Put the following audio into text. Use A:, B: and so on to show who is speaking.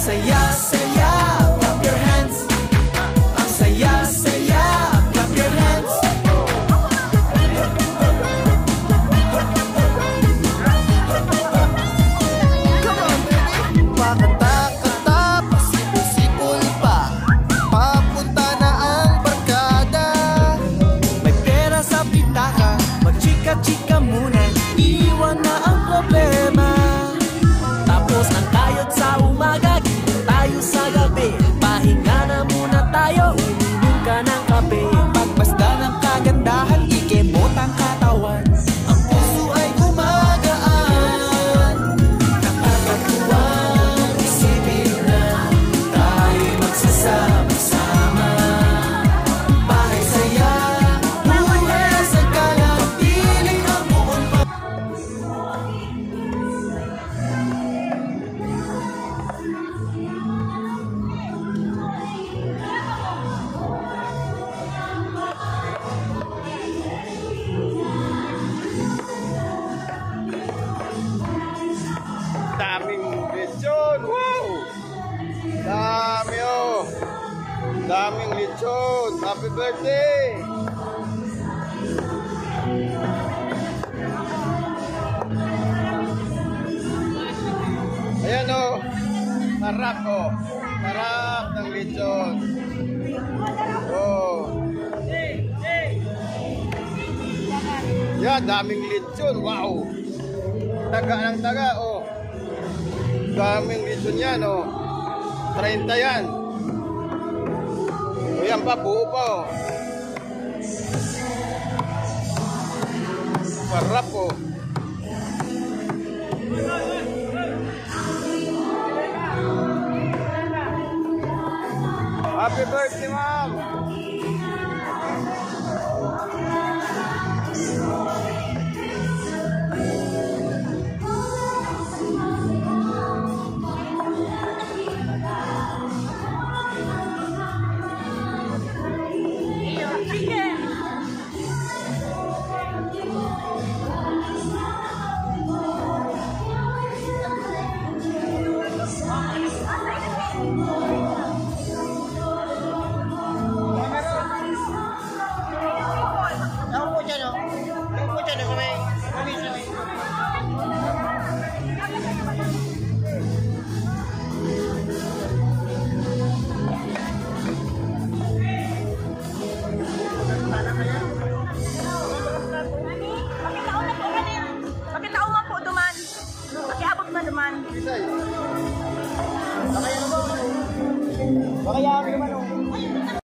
A: saya-saya, clap your hands. Ang saya-saya, clap your hands. Come on, baby. Pakata-kata, pasipul-sipul pa, papunta na ang barkada. May pera sa pitaka, magchika-chika muna, iwan na ang problema. Tapos ang kayod sa umaga, gilid tayo sa gabi. Pahinga na muna tayo, uminom ka ng kape. Pagmasda ng kagandahan, ikemot ang katawan. Ang puso ay gumagaan. Nakakatuwang isipin na tayo magsasama-sama. Bahay saya, buhay sa gala, piling ang buong pa.
B: Daming lechon! Wow! Dami oh! Daming lechon! Happy birthday! Ayan oh! Sarap oh! Sarap ng lechon! Oh! Yan! Daming lechon! Wow! Taga ng taga oh! Daming lechon yan oh. 30 yan. O yan pa, buo pa oh. Sarap oh. Happy birthday, ma'am.
C: Baka yan naman oh.